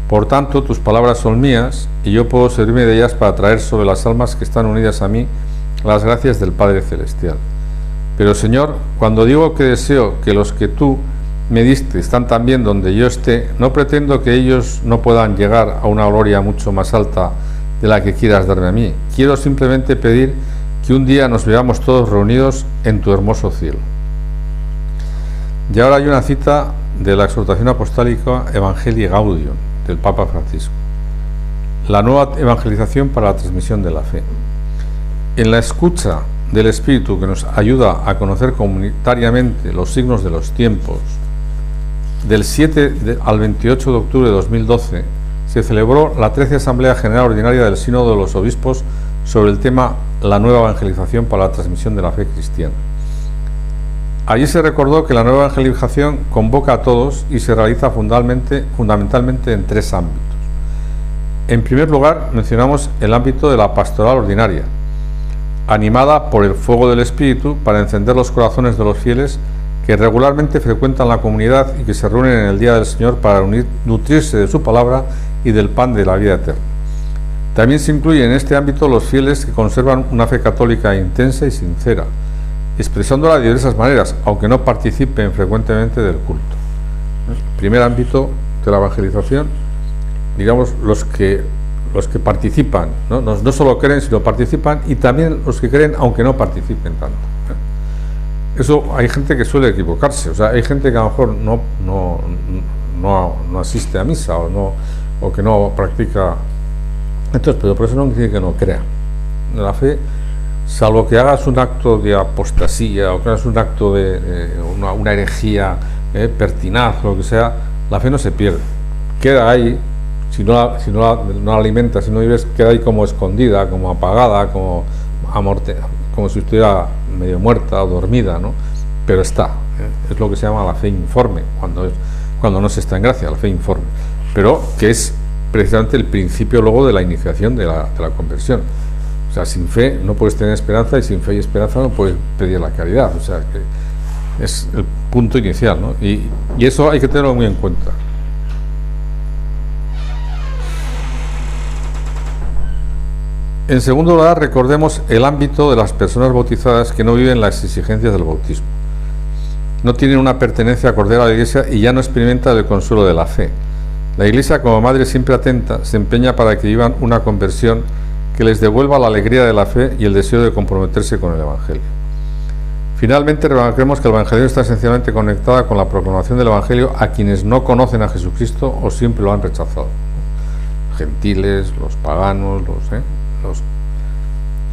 S1: Por tanto, tus palabras son mías y yo puedo servirme de ellas para traer sobre las almas que están unidas a mí las gracias del Padre Celestial. Pero, Señor, cuando digo que deseo que los que tú me diste están también donde yo esté, no pretendo que ellos no puedan llegar a una gloria mucho más alta de la que quieras darme a mí. Quiero simplemente pedir que un día nos veamos todos reunidos en tu hermoso cielo. Y ahora hay una cita de la exhortación apostólica Evangelii Gaudium del Papa Francisco. La nueva evangelización para la transmisión de la fe. En la escucha del Espíritu que nos ayuda a conocer comunitariamente los signos de los tiempos, del 7 al 28 de octubre de 2012 se celebró la 13ª Asamblea General Ordinaria del Sínodo de los Obispos sobre el tema La nueva evangelización para la transmisión de la fe cristiana. Allí se recordó que la nueva evangelización convoca a todos y se realiza fundamentalmente en 3 ámbitos. En primer lugar, mencionamos el ámbito de la pastoral ordinaria, animada por el fuego del Espíritu para encender los corazones de los fieles que regularmente frecuentan la comunidad y que se reúnen en el Día del Señor para nutrirse de su palabra y del pan de la vida eterna. También se incluye en este ámbito los fieles que conservan una fe católica intensa y sincera, expresándola de diversas maneras, aunque no participen frecuentemente del culto. El primer ámbito de la evangelización, digamos, los que participan, no solo creen, sino participan, y también los que creen, aunque no participen tanto. Eso hay gente que suele equivocarse, o sea, hay gente que a lo mejor no asiste a misa o que no practica, entonces, pero por eso no quiere decir que no crea. La fe, salvo que hagas un acto de apostasía o que hagas un acto de una herejía, pertinaz o lo que sea, la fe no se pierde, queda ahí. Si no la alimentas, si no vives, queda ahí como escondida, como apagada, como si estuviera medio muerta o dormida, ¿no? Pero está, es lo que se llama la fe informe, cuando no se está en gracia, la fe informe, pero que es precisamente el principio luego de la iniciación de la conversión. O sea, sin fe no puedes tener esperanza y sin fe y esperanza no puedes pedir la caridad, o sea, que es el punto inicial, ¿no? Y eso hay que tenerlo muy en cuenta. En segundo lugar, recordemos el ámbito de las personas bautizadas que no viven las exigencias del bautismo. No tienen una pertenencia acorde a la Iglesia y ya no experimentan el consuelo de la fe. La Iglesia, como madre siempre atenta, se empeña para que vivan una conversión que les devuelva la alegría de la fe y el deseo de comprometerse con el Evangelio. Finalmente, remarquemos que el Evangelio está esencialmente conectada con la proclamación del Evangelio a quienes no conocen a Jesucristo o siempre lo han rechazado. Gentiles, los paganos,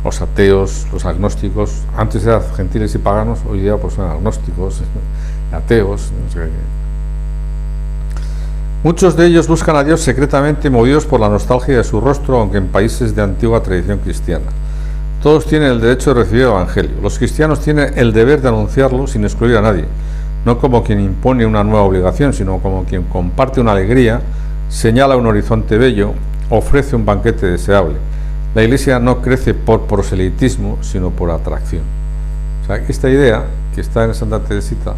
S1: los ateos, los agnósticos. Antes eran gentiles y paganos, hoy día pues son agnósticos, ateos, no sé. Muchos de ellos buscan a Dios secretamente, movidos por la nostalgia de su rostro, aunque en países de antigua tradición cristiana. Todos tienen el derecho de recibir el Evangelio. Los cristianos tienen el deber de anunciarlo sin excluir a nadie, no como quien impone una nueva obligación, sino como quien comparte una alegría, señala un horizonte bello, ofrece un banquete deseable. La Iglesia no crece por proselitismo, sino por atracción. O sea, esta idea que está en Santa Teresita,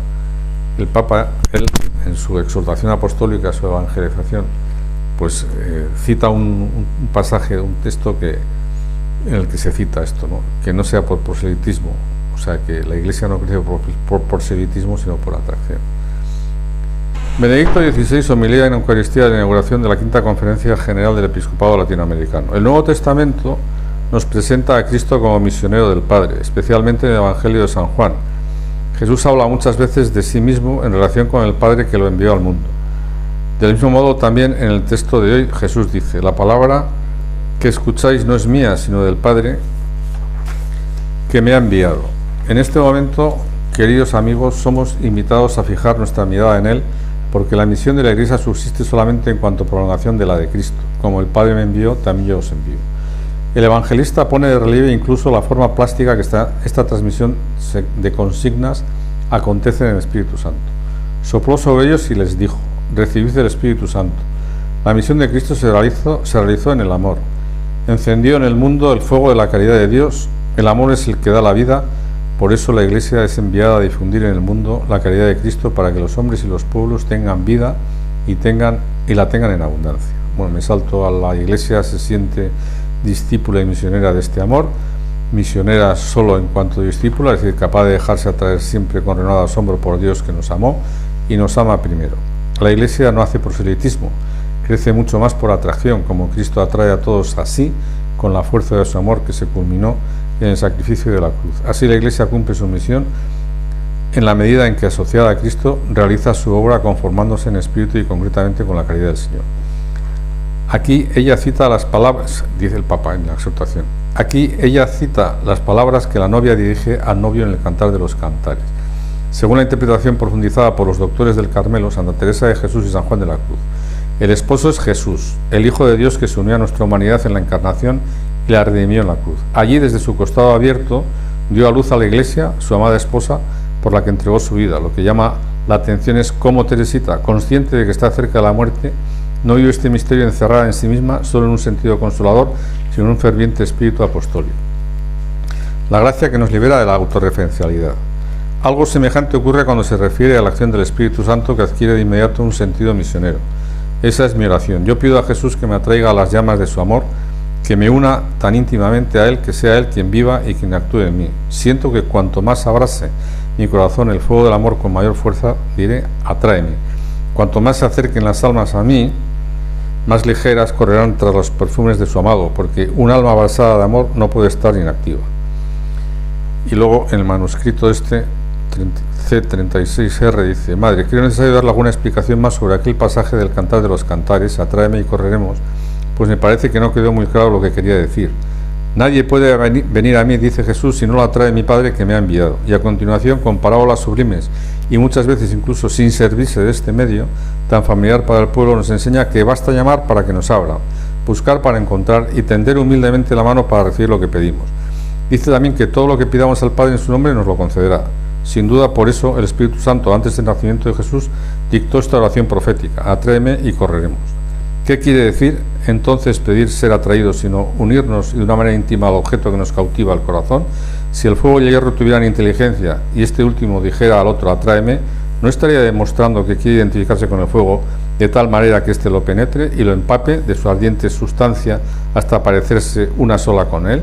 S1: el Papa, él, en su exhortación apostólica sobre evangelización, pues cita un pasaje, un texto en el que se cita esto, ¿no? Que no sea por proselitismo, o sea, que la Iglesia no crece por proselitismo, sino por atracción. Benedicto XVI homilía en Eucaristía de la inauguración de la Quinta Conferencia General del Episcopado Latinoamericano. El Nuevo Testamento nos presenta a Cristo como misionero del Padre, especialmente en el Evangelio de San Juan. Jesús habla muchas veces de sí mismo en relación con el Padre que lo envió al mundo. Del mismo modo, también en el texto de hoy, Jesús dice: la palabra que escucháis no es mía, sino del Padre que me ha enviado. En este momento, queridos amigos, somos invitados a fijar nuestra mirada en Él, porque la misión de la Iglesia subsiste solamente en cuanto a prolongación de la de Cristo. Como el Padre me envió, también yo os envío. El evangelista pone de relieve incluso la forma plástica que esta transmisión de consignas acontece en el Espíritu Santo. Sopló sobre ellos y les dijo: recibid el Espíritu Santo. La misión de Cristo se realizó en el amor. Encendió en el mundo el fuego de la caridad de Dios. El amor es el que da la vida. Por eso la Iglesia es enviada a difundir en el mundo la caridad de Cristo, para que los hombres y los pueblos tengan vida y la tengan en abundancia. Bueno, me salto a la Iglesia, se siente discípula y misionera de este amor, misionera solo en cuanto discípula, es decir, capaz de dejarse atraer siempre con renovado asombro por Dios, que nos amó y nos ama primero. La Iglesia no hace proselitismo, crece mucho más por atracción, como Cristo atrae a todos así, con la fuerza de su amor que se culminó en el sacrificio de la cruz. Así la Iglesia cumple su misión en la medida en que, asociada a Cristo, realiza su obra conformándose en espíritu y concretamente con la caridad del Señor. Aquí ella cita las palabras, dice el Papa en la exhortación, aquí ella cita las palabras que la novia dirige al novio en el Cantar de los Cantares, según la interpretación profundizada por los doctores del Carmelo, Santa Teresa de Jesús y San Juan de la Cruz. El esposo es Jesús, el Hijo de Dios que se unió a nuestra humanidad en la encarnación y la redimió en la cruz. Allí, desde su costado abierto, dio a luz a la Iglesia, su amada esposa, por la que entregó su vida. Lo que llama la atención es cómo Teresita, consciente de que está cerca de la muerte, no vio este misterio encerrada en sí misma solo en un sentido consolador, sino en un ferviente espíritu apostólico. La gracia que nos libera de la autorreferencialidad. Algo semejante ocurre cuando se refiere a la acción del Espíritu Santo, que adquiere de inmediato un sentido misionero. Esa es mi oración. Yo pido a Jesús que me atraiga a las llamas de su amor, que me una tan íntimamente a Él, que sea Él quien viva y quien actúe en mí. Siento que cuanto más abrase mi corazón el fuego del amor con mayor fuerza, diré: atráeme. Cuanto más se acerquen las almas a mí, más ligeras correrán tras los perfumes de su amado, porque un alma abrasada de amor no puede estar inactiva. Y luego en el manuscrito C36R dice: Madre, creo necesario darle alguna explicación más sobre aquel pasaje del Cantar de los Cantares, atráeme y correremos, pues me parece que no quedó muy claro lo que quería decir. Nadie puede venir a mí, dice Jesús, si no lo atrae mi Padre que me ha enviado. Y a continuación, con parábolas sublimes y muchas veces incluso sin servirse de este medio tan familiar para el pueblo, nos enseña que basta llamar para que nos abra, buscar para encontrar y tender humildemente la mano para recibir lo que pedimos. Dice también que todo lo que pidamos al Padre en su nombre nos lo concederá. Sin duda, por eso, el Espíritu Santo, antes del nacimiento de Jesús, dictó esta oración profética: atráeme y correremos. ¿Qué quiere decir entonces pedir ser atraídos, sino unirnos de una manera íntima al objeto que nos cautiva el corazón? Si el fuego y el hierro tuvieran inteligencia y este último dijera al otro: atráeme, ¿no estaría demostrando que quiere identificarse con el fuego de tal manera que éste lo penetre y lo empape de su ardiente sustancia hasta parecerse una sola con él?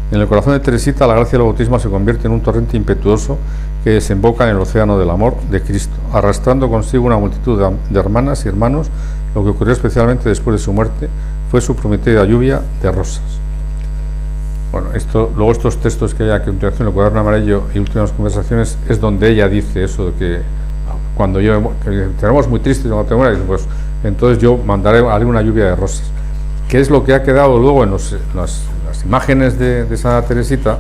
S1: En el corazón de Teresita, la gracia del bautismo se convierte en un torrente impetuoso que desemboca en el océano del amor de Cristo, arrastrando consigo una multitud de hermanas y hermanos. Lo que ocurrió especialmente después de su muerte fue su prometida lluvia de rosas. Bueno, luego estos textos que hay aquí a continuación, el cuaderno amarillo y últimas conversaciones, es donde ella dice eso de que cuando tenemos muy tristes cuando te mueras, pues entonces yo haré una lluvia de rosas, que es lo que ha quedado luego en las imágenes de Santa Teresita,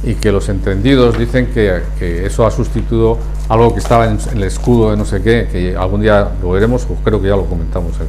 S1: y que los entendidos dicen que eso ha sustituido algo que estaba en el escudo de no sé qué, que algún día lo veremos, o creo que ya lo comentamos aquí.